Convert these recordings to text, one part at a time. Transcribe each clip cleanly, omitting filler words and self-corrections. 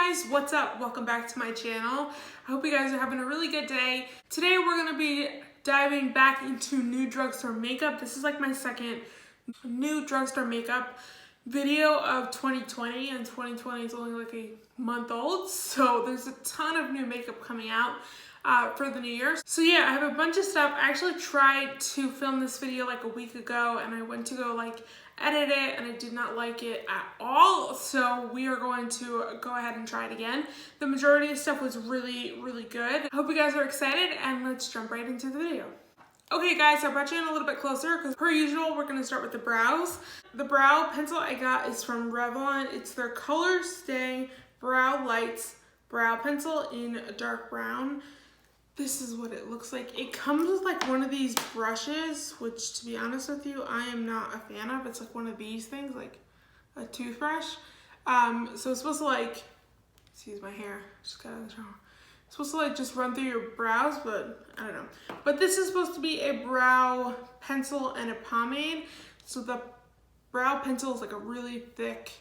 guys, what's up? Welcome back to my channel. I hope you guys are having a really good day. Today we're going to be diving back into new drugstore makeup. This is like my second new drugstore makeup video of 2020, and 2020 is only like a month old, so there's a ton of new makeup coming out for the new year. So yeah, I have a bunch of stuff. I actually tried to film this video like a week ago, and I went to go like edit it and I did not like it at all, so we are going to go ahead and try it again. The majority of stuff was really good. I hope you guys are excited, and let's jump right into the video. Okay guys, I brought you in a little bit closer because per usual we're going to start with the brows. The brow pencil I got is from Revlon. It's their colorstay browlights brow pencil in a dark brown. This is what it looks like. It comes with like one of these brushes, which to be honest with you, I am not a fan of. It's like one of these things, like a toothbrush. So it's supposed to like, excuse my hair, just got out of the shower. It's supposed to like just run through your brows, but I don't know. But this is supposed to be a brow pencil and a pomade. So the brow pencil is like a really thick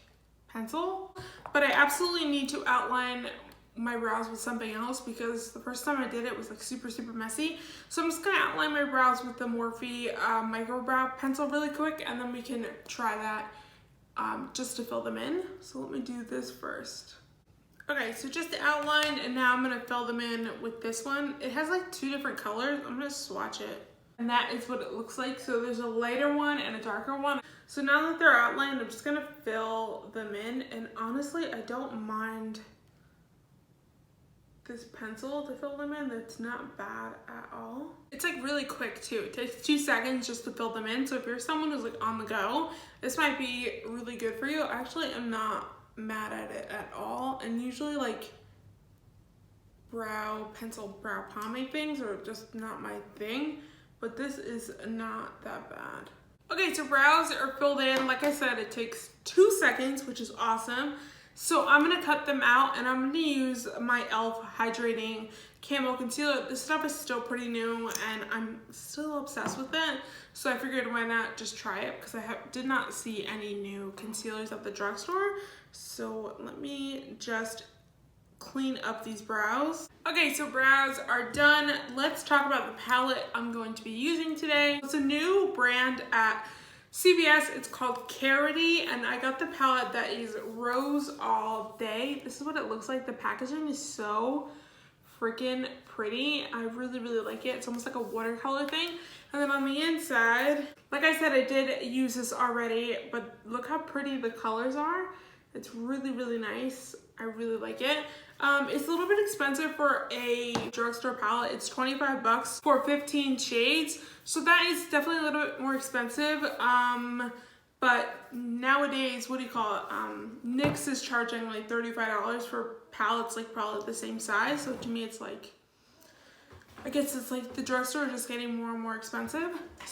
pencil, but I absolutely need to outline my brows with something else because the first time I did it was like super messy. So I'm just gonna outline my brows with the Morphe micro brow pencil really quick, and then we can try that just to fill them in. So let me do this first. Okay, so just the outline, and now I'm gonna fill them in with this one. It has like two different colors. I'm gonna swatch it. And that is what it looks like. So there's a lighter one and a darker one. So now that they're outlined, I'm just gonna fill them in. And honestly, I don't mind this pencil to fill them in. That's not bad at all. It's like really quick too. It takes 2 seconds just to fill them in. So if you're someone who's like on the go, this might be really good for you. I actually am not mad at it at all. And usually like brow pencil, brow pomade things are just not my thing, but this is not that bad. Okay, so brows are filled in. Like I said, it takes 2 seconds, which is awesome. So I'm gonna cut them out, and I'm gonna use my e.l.f. hydrating camo concealer. This stuff is still pretty new and I'm still obsessed with it. So I figured why not just try it, because I did not see any new concealers at the drugstore. So let me just clean up these brows. Okay, so brows are done. Let's talk about the palette I'm going to be using today. It's a new brand at CVS. It's called Karity, and I got the palette that is Rose All Day. This is what it looks like. The packaging is so freaking pretty. I really like it. It's almost like a watercolor thing. And then on the inside, like I said, I did use this already, but look how pretty the colors are. It's really nice. I really like it. It's a little bit expensive for a drugstore palette. It's 25 bucks for 15 shades. So that is definitely a little bit more expensive. But nowadays, what do you call it? NYX is charging like $35 for palettes like probably the same size. So to me, it's like, I guess it's like the drugstore is just getting more and more expensive.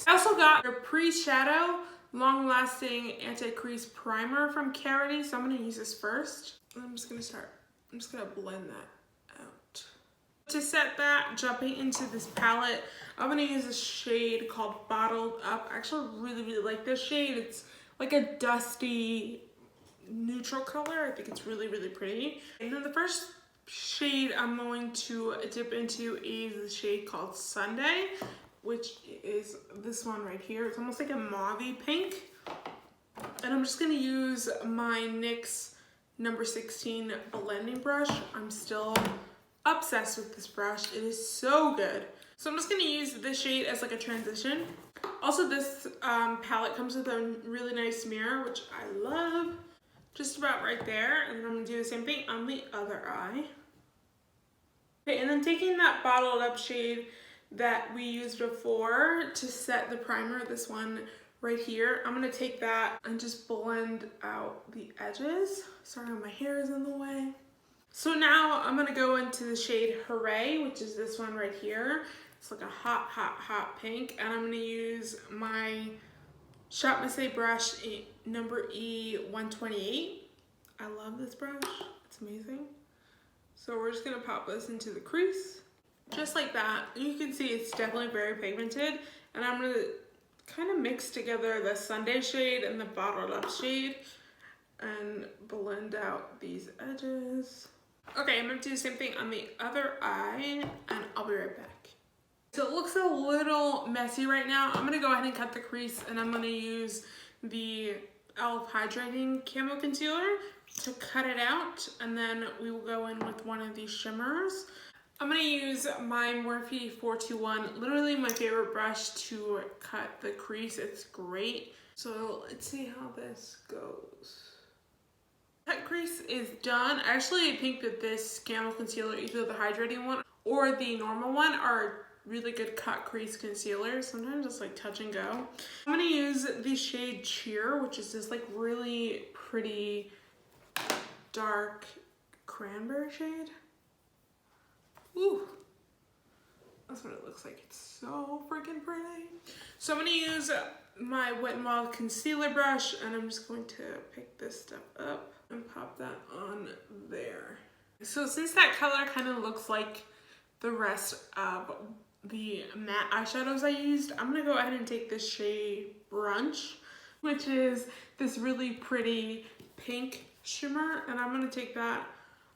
I also got their pre-shadow long-lasting anti-crease primer from Karity. So I'm gonna use this first. I'm just gonna blend that out. To set that, jumping into this palette, I'm gonna use a shade called Bottled Up. I actually really like this shade. It's like a dusty neutral color. I think it's really pretty. And then the first shade I'm going to dip into is the shade called Sunday, which is this one right here. It's almost like a mauve-y pink. And I'm just gonna use my NYX number 16 blending brush. I'm still obsessed with this brush. It is so good. So I'm just gonna use this shade as like a transition. Also, this palette comes with a really nice mirror, which I love. Just about right there. And then I'm gonna do the same thing on the other eye. Okay, and then taking that Bottled Up shade that we used before to set the primer, this one right here, I'm gonna take that and just blend out the edges. Sorry, my hair is in the way. So now I'm gonna go into the shade Hooray, which is this one right here. It's like a hot pink, and I'm gonna use my Shop Missy brush number E128. I love this brush, it's amazing. So we're just gonna pop this into the crease, just like that. You can see it's definitely very pigmented, and I'm gonna kind of mix together the Sunday shade and the Bottled Up shade and blend out these edges. Okay, I'm gonna do the same thing on the other eye and I'll be right back. So it looks a little messy right now. I'm gonna go ahead and cut the crease and I'm gonna use the e.l.f. Hydrating Camo Concealer to cut it out, and then we will go in with one of these shimmers. I'm gonna use my Morphe 421, literally my favorite brush to cut the crease. It's great. So let's see how this goes. Cut crease is done. Actually, I think that this Camo Concealer, either the hydrating one or the normal one, are really good cut crease concealers. Sometimes it's like touch and go. I'm gonna use the shade Cheer, which is this like really pretty dark cranberry shade. Ooh, that's what it looks like. It's so freaking pretty. So I'm gonna use my Wet n Wild concealer brush and I'm just going to pick this stuff up and pop that on there. So since that color kind of looks like the rest of the matte eyeshadows I used, I'm gonna go ahead and take this shade Brunch, which is this really pretty pink shimmer, and I'm gonna take that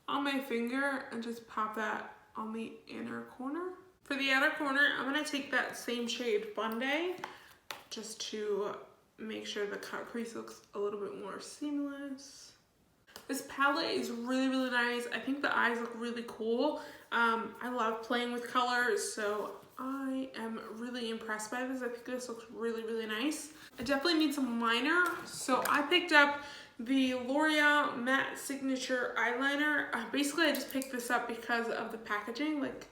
on my finger and just pop that on the inner corner. For the outer corner, I'm gonna take that same shade Fun Day just to make sure the cut crease looks a little bit more seamless. This palette is really, really nice. I think the eyes look really cool. I love playing with colors, so I am really impressed by this. I think this looks really, really nice. I definitely need some liner, so I picked up the L'Oreal Matte Signature Eyeliner. Basically, I just picked this up because of the packaging. Like,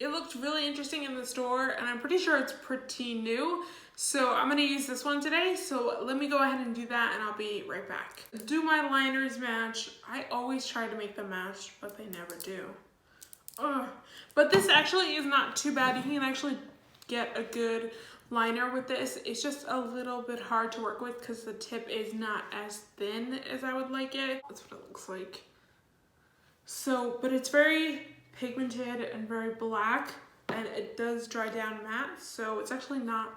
it looked really interesting in the store, and I'm pretty sure it's pretty new. So I'm gonna use this one today. So let me go ahead and do that, and I'll be right back. Do my liners match? I always try to make them match, but they never do. Ugh. But this actually is not too bad. You can actually get a good liner with this. It's just a little bit hard to work with because the tip is not as thin as I would like it. That's what it looks like. So, but it's very pigmented and very black, and it does dry down matte, so it's actually not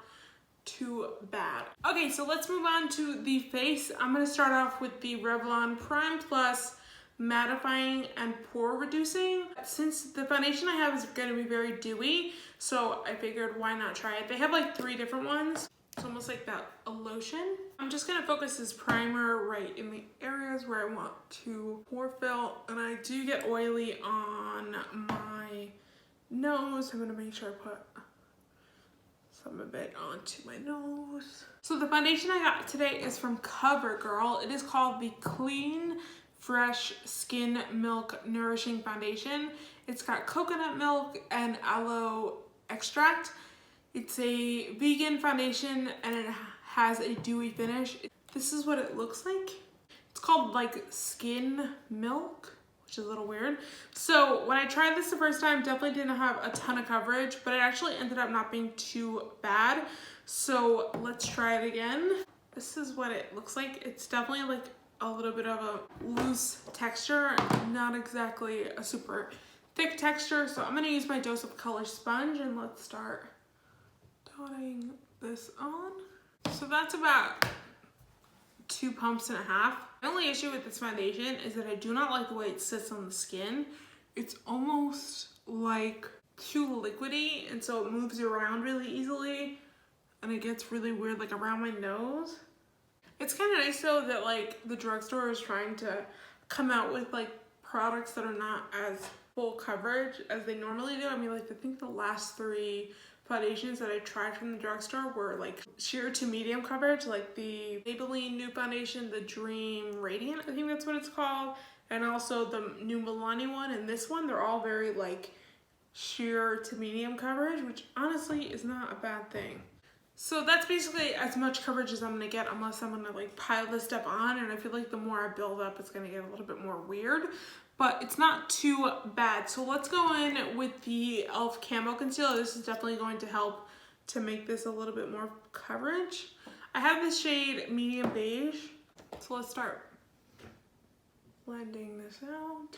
too bad. Okay, so let's move on to the face. I'm gonna start off with the Revlon Prime Plus mattifying and pore reducing. Since the foundation I have is gonna be very dewy, so I figured why not try it. They have like 3 different ones. It's almost like that, a lotion. I'm just gonna focus this primer right in the areas where I want to pore fill, and I do get oily on my nose. I'm gonna make sure I put some of it onto my nose. So the foundation I got today is from CoverGirl. It is called the Clean Fresh Skin Milk Nourishing Foundation. It's got coconut milk and aloe extract. It's a vegan foundation and it has a dewy finish. This is what it looks like. It's called like skin milk, which is a little weird. So when I tried this the first time, definitely didn't have a ton of coverage, but it actually ended up not being too bad. So let's try it again. This is what it looks like. It's definitely like a little bit of a loose texture, not exactly a super thick texture. So I'm gonna use my Dose of Color sponge and let's start dotting this on. So that's about 2.5 pumps. The only issue with this foundation is that I do not like the way it sits on the skin. It's almost like too liquidy, and so it moves around really easily and it gets really weird like around my nose. It's kind of nice though that like the drugstore is trying to come out with like products that are not as full coverage as they normally do. I mean, like I think the last 3 foundations that I tried from the drugstore were like sheer to medium coverage, like the Maybelline new foundation, the Dream Radiant, I think that's what it's called, and also the new Milani one, and this one, they're all very like sheer to medium coverage, which honestly is not a bad thing. So that's basically as much coverage as I'm gonna get unless I'm gonna like pile this stuff on, and I feel like the more I build up, it's gonna get a little bit more weird, but it's not too bad. So let's go in with the e.l.f. Camo Concealer. This is definitely going to help to make this a little bit more coverage. I have this shade Medium Beige, so let's start blending this out.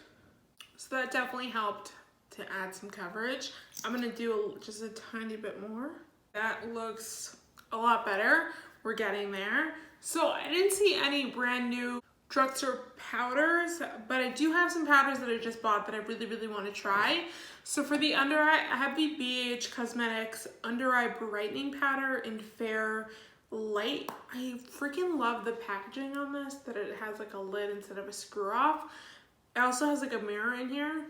So that definitely helped to add some coverage. I'm gonna do just a tiny bit more. That looks a lot better. We're getting there. So I didn't see any brand new drugstore powders, but I do have some powders that I just bought that I really want to try. So for the under eye, I have the Beige Cosmetics Under Eye Brightening Powder in Fair Light. I freaking love the packaging on this, that it has like a lid instead of a screw off. It also has like a mirror in here,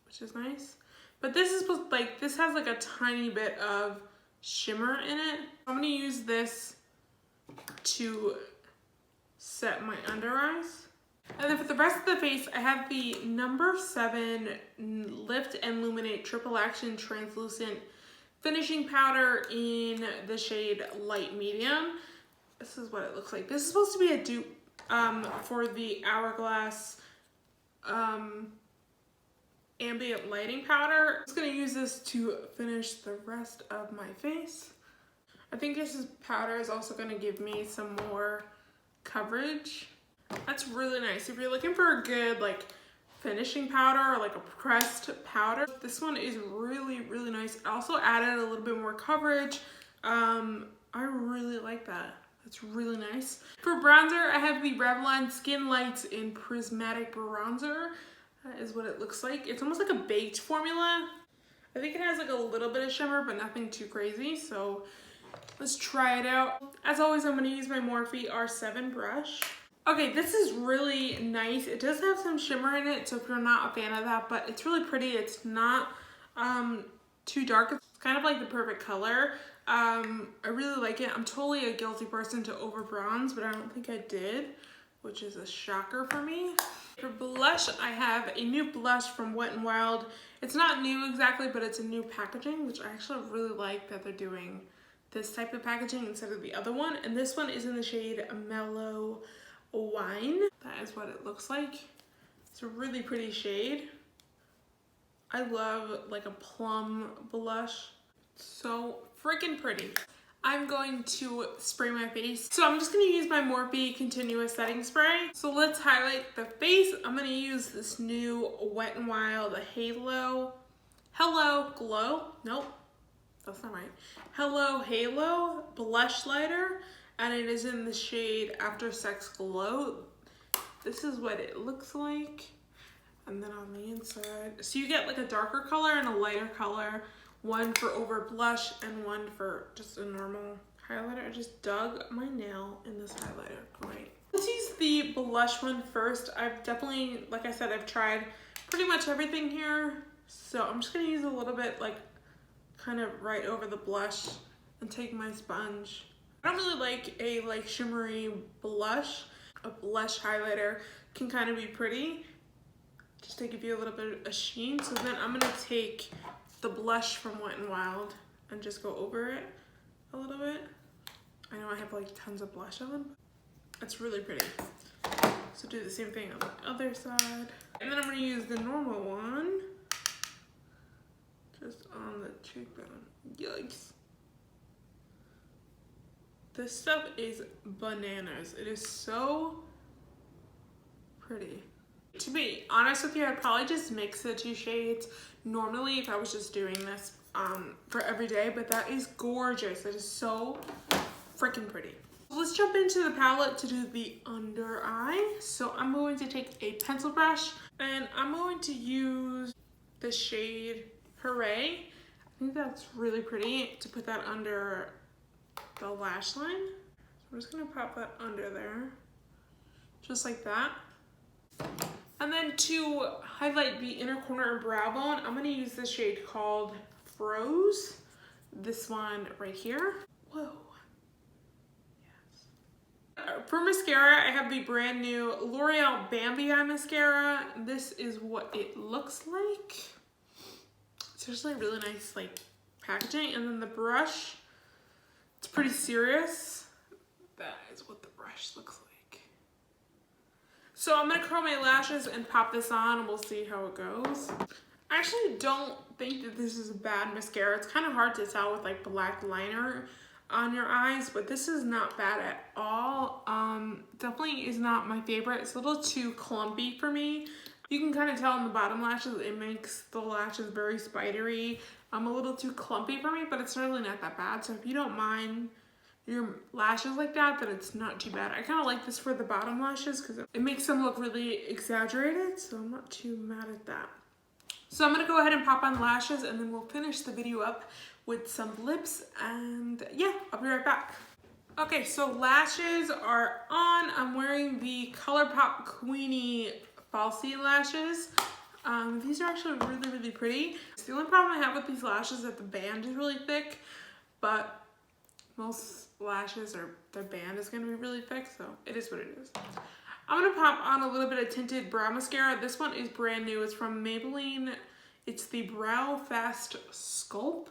which is nice. But this is supposed, like, this has like a tiny bit of shimmer in it. I'm gonna use this to set my under eyes. And then for the rest of the face, I have the number 7 Lift and Luminate Triple Action Translucent Finishing Powder in the shade Light Medium. This is what it looks like. This is supposed to be a dupe for the Hourglass ambient lighting powder. I'm just gonna use this to finish the rest of my face. I think this powder is also gonna give me some more coverage. That's really nice. If you're looking for a good like finishing powder or like a pressed powder, this one is really nice. It also added a little bit more coverage. I really like that. That's really nice. For bronzer, I have the Revlon Skin Lights in Prismatic Bronzer. That is what it looks like. It's almost like a baked formula. I think it has like a little bit of shimmer, but nothing too crazy. So let's try it out. As always, I'm gonna use my Morphe R7 brush. Okay, this is really nice. It does have some shimmer in it, so if you're not a fan of that, but it's really pretty. It's not too dark. It's kind of like the perfect color. I really like it. I'm totally a guilty person to over bronze, but I don't think I did, which is a shocker for me. For blush, I have a new blush from Wet n Wild. It's not new exactly, but it's a new packaging, which I actually really like that they're doing this type of packaging instead of the other one. And this one is in the shade Mellow Wine. That is what it looks like. It's a really pretty shade. I love like a plum blush. So freaking pretty. I'm going to spray my face. So I'm just gonna use my Morphe Continuous Setting Spray. So let's highlight the face. I'm gonna use this new Wet n Wild Hello Glow. Nope, that's not right. Hello Halo Blushlighter, and it is in the shade After Sex Glow. This is what it looks like. And then on the inside, so you get like a darker color and a lighter color. One for over blush and one for just a normal highlighter. I just dug my nail in this highlighter. Great. Let's use the blush one first. I've definitely, like I said, I've tried pretty much everything here. So I'm just gonna use a little bit like kind of right over the blush and take my sponge. I don't really like a like shimmery blush. A blush highlighter can kind of be pretty, just to give you a little bit of sheen. So then I'm gonna take the blush from Wet n Wild and just go over it a little bit. I know I have like tons of blush on. It's really pretty. So do the same thing on the other side. And then I'm gonna use the normal one just on the cheekbone. Yikes. This stuff is bananas. It is so pretty. To be honest with you, I'd probably just mix the two shades normally if I was just doing this for every day, but that is gorgeous. It is so freaking pretty. Let's jump into the palette to do the under eye. So I'm going to take a pencil brush and I'm going to use the shade Hooray. I think that's really pretty to put that under the lash line. So I'm just gonna pop that under there, just like that. And then to highlight the inner corner and brow bone, I'm gonna use the shade called Froze. This one right here. Whoa. Yes. For mascara, I have the brand new L'Oreal Bambi eye mascara. This is what it looks like. It's just like really nice like packaging. And then the brush, it's pretty serious. That is what the brush looks like. So I'm gonna curl my lashes and pop this on and we'll see how it goes. I actually don't think that this is a bad mascara. It's kind of hard to tell with like black liner on your eyes, but this is not bad at all. Definitely is not my favorite. It's a little too clumpy for me. You can kind of tell on the bottom lashes, it makes the lashes very spidery. A little too clumpy for me, but it's really not that bad. So if you don't mind your lashes like that, then it's not too bad. I kind of like this for the bottom lashes because it makes them look really exaggerated, so I'm not too mad at that. So I'm gonna go ahead and pop on lashes and then we'll finish the video up with some lips, and yeah, I'll be right back. Okay, so lashes are on. I'm wearing the ColourPop Queenie falsie lashes. These are actually really, really pretty. The only problem I have with these lashes is that the band is really thick, but most lashes or their band is gonna be really thick, so it is what it is. I'm gonna pop on a little bit of tinted brow mascara. This one is brand new. It's from Maybelline. It's the Brow Fast Sculpt.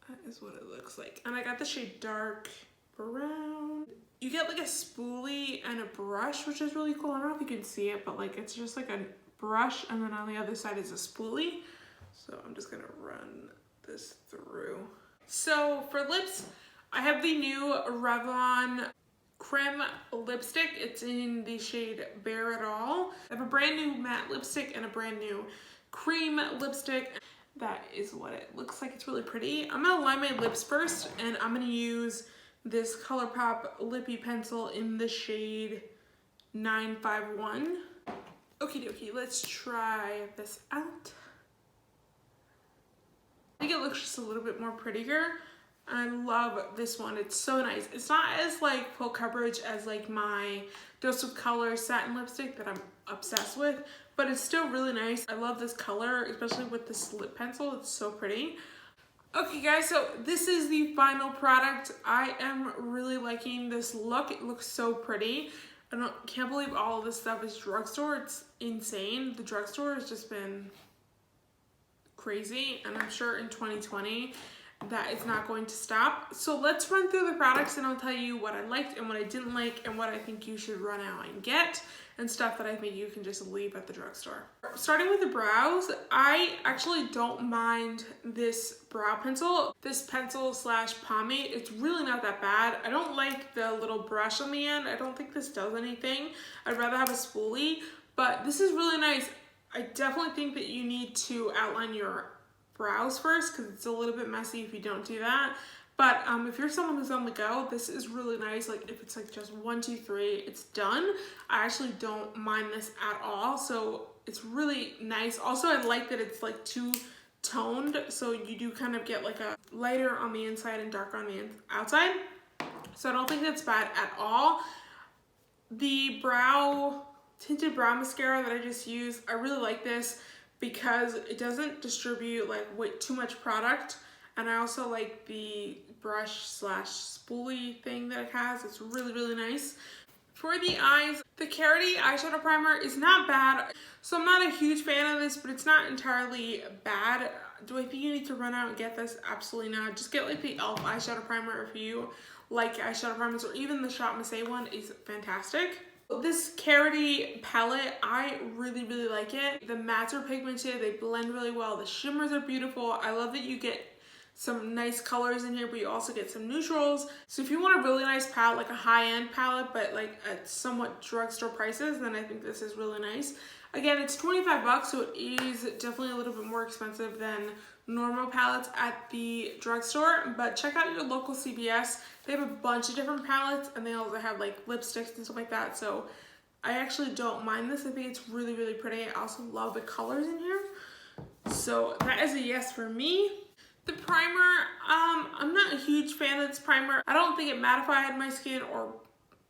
That is what it looks like. And I got the shade dark brown. You get like a spoolie and a brush, which is really cool. I don't know if you can see it, but like it's just like a brush, and then on the other side is a spoolie. So I'm just gonna run this through. So for lips, I have the new Revlon Creme lipstick. It's in the shade Bare It All. I have a brand new matte lipstick and a brand new cream lipstick. That is what it looks like. It's really pretty. I'm gonna line my lips first, and I'm gonna use this ColourPop lippie pencil in the shade 951. Okie dokie, let's try this out. I think it looks just a little bit more prettier. I love this one. It's so nice. It's not as like full coverage as like my Dose of Color satin lipstick that I'm obsessed with, but it's still really nice. I love this color, especially with this lip pencil. It's so pretty. Okay guys, so this is the final product. I am really liking this look. It looks so pretty. Can't believe all of this stuff is drugstore. It's insane. The drugstore has just been crazy, and I'm sure in 2020 that is not going to stop. So let's run through the products and I'll tell you what I liked and what I didn't like and what I think you should run out and get, and stuff that I think you can just leave at the drugstore. Starting with the brows, I actually don't mind this brow pencil. This pencil slash pomade, it's really not that bad. I don't like the little brush on the end. I don't think this does anything. I'd rather have a spoolie, but this is really nice. I definitely think that you need to outline your brows first because it's a little bit messy if you don't do that. But if you're someone who's on the go, this is really nice. Like if it's like just 1, 2, 3, it's done. I actually don't mind this at all. So it's really nice. Also, I like that it's like two-toned. So you do kind of get like a lighter on the inside and darker on the outside. So I don't think that's bad at all. The tinted brow mascara that I just used, I really like this because it doesn't distribute like too much product. And I also like the brush slash spoolie thing that it has. It's really, really nice. For the eyes, the Karity eyeshadow primer is not bad. So I'm not a huge fan of this, but it's not entirely bad. Do I think you need to run out and get this? Absolutely not. Just get like the e.l.f. eyeshadow primer if you like eyeshadow primers, or even the Shop Missy one is fantastic. This Karity palette, I really, really like it. The mattes are pigmented, they blend really well. The shimmers are beautiful. I love that you get some nice colors in here, but you also get some neutrals. So if you want a really nice palette, like a high-end palette, but like at somewhat drugstore prices, then I think this is really nice. Again, it's 25 bucks, so it is definitely a little bit more expensive than normal palettes at the drugstore, but check out your local CVS. They have a bunch of different palettes, and they also have like lipsticks and stuff like that, so I actually don't mind this. I think it's really, really pretty. I also love the colors in here, so that is a yes for me. The primer, I'm not a huge fan of this primer. I don't think it mattified my skin or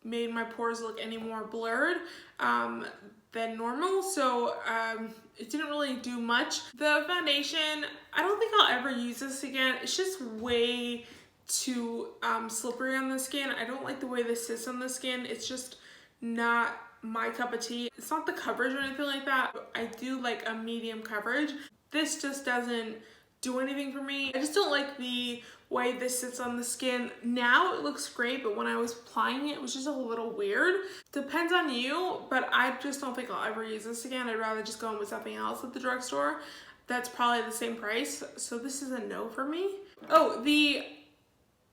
made my pores look any more blurred than normal, so it didn't really do much. The foundation, I don't think I'll ever use this again. It's just way too slippery on the skin. I don't like the way this sits on the skin. It's just not my cup of tea. It's not the coverage or anything like that. I do like a medium coverage. This just doesn't do anything for me. I just don't like the way this sits on the skin. Now it looks great, but when I was applying it, it was just a little weird. Depends on you, but I just don't think I'll ever use this again. I'd rather just go in with something else at the drugstore that's probably the same price. So this is a no for me. Oh, the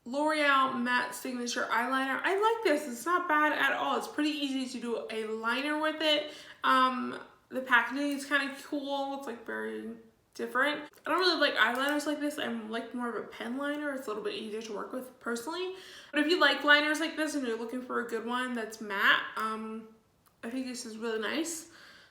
L'Oreal Matte Signature Eyeliner. I like this. It's not bad at all. It's pretty easy to do a liner with it. The packaging is kind of cool. It's like very different. I don't really like eyeliners like this. I'm like more of a pen liner. It's a little bit easier to work with personally. But if you like liners like this and you're looking for a good one that's matte, I think this is really nice.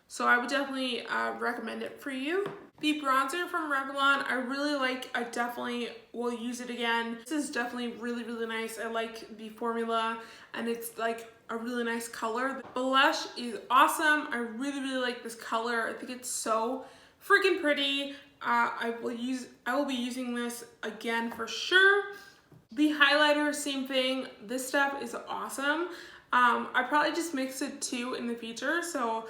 So I would definitely recommend it for you. The bronzer from Revlon, I really like. I definitely will use it again. This is definitely really, really nice. I like the formula and it's like a really nice color. The blush is awesome. I really, really like this color. I think it's so freaking pretty. I will be using this again for sure. The highlighter, same thing. This stuff is awesome. I probably just mix it too in the future, so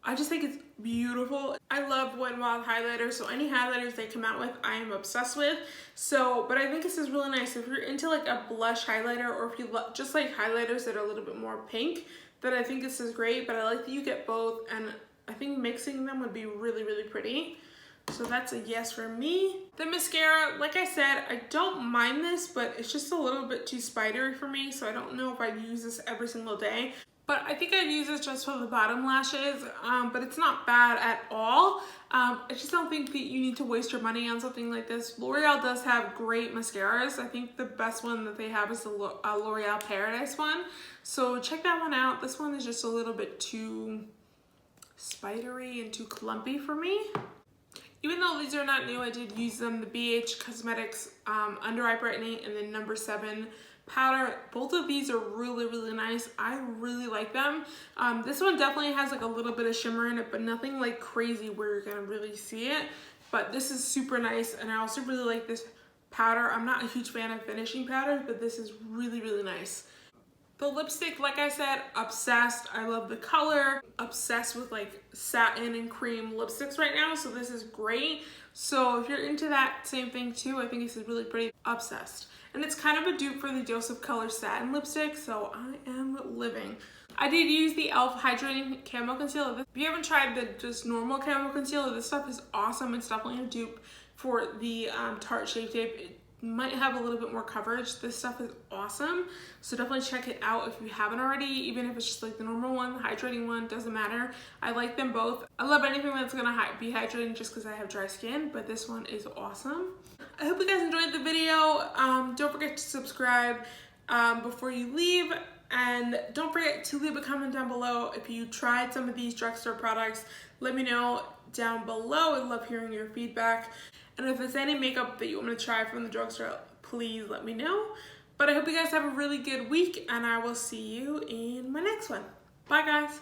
I just think it's beautiful. I love Wet n Wild highlighters, so any highlighters they come out with, I am obsessed with. So, but I think this is really nice. If you're into like a blush highlighter, or if you just like highlighters that are a little bit more pink, then I think this is great. But I like that you get both, and I think mixing them would be really, really pretty. So that's a yes for me. The mascara, like I said, I don't mind this, but it's just a little bit too spidery for me, so I don't know if I'd use this every single day. But I think I'd use this just for the bottom lashes, but it's not bad at all. I just don't think that you need to waste your money on something like this. L'Oreal does have great mascaras. I think the best one that they have is the L'Oreal Paradise one. So check that one out. This one is just a little bit too spidery and too clumpy for me. Even though these are not new, I did use them. The BH Cosmetics Under Eye Brightening and then number 7 powder. Both of these are really, really nice. I really like them. This one definitely has like a little bit of shimmer in it, but nothing like crazy where you're gonna really see it. But this is super nice, and I also really like this powder. I'm not a huge fan of finishing powders, but this is really, really nice. The lipstick, like I said, obsessed. I love the color. Obsessed with like satin and cream lipsticks right now, so this is great. So if you're into that same thing too, I think this is really pretty. Obsessed. And it's kind of a dupe for the Dose of Color satin lipstick, so I am living. I did use the e.l.f. Hydrating Camo Concealer. If you haven't tried the just normal camo concealer, this stuff is awesome. It's definitely a dupe for the Tarte Shape Tape. It might have a little bit more coverage. This stuff is awesome, so definitely check it out if you haven't already, even if it's just like the normal one, the hydrating one, doesn't matter. I like them both. I love anything that's gonna be hydrating just because I have dry skin, but this one is awesome. I hope you guys enjoyed the video. Don't forget to subscribe before you leave, and don't forget to leave a comment down below if you tried some of these drugstore products. Let me know down below. I love hearing your feedback. And if there's any makeup that you want me to try from the drugstore, please let me know. But I hope you guys have a really good week, and I will see you in my next one. Bye, guys.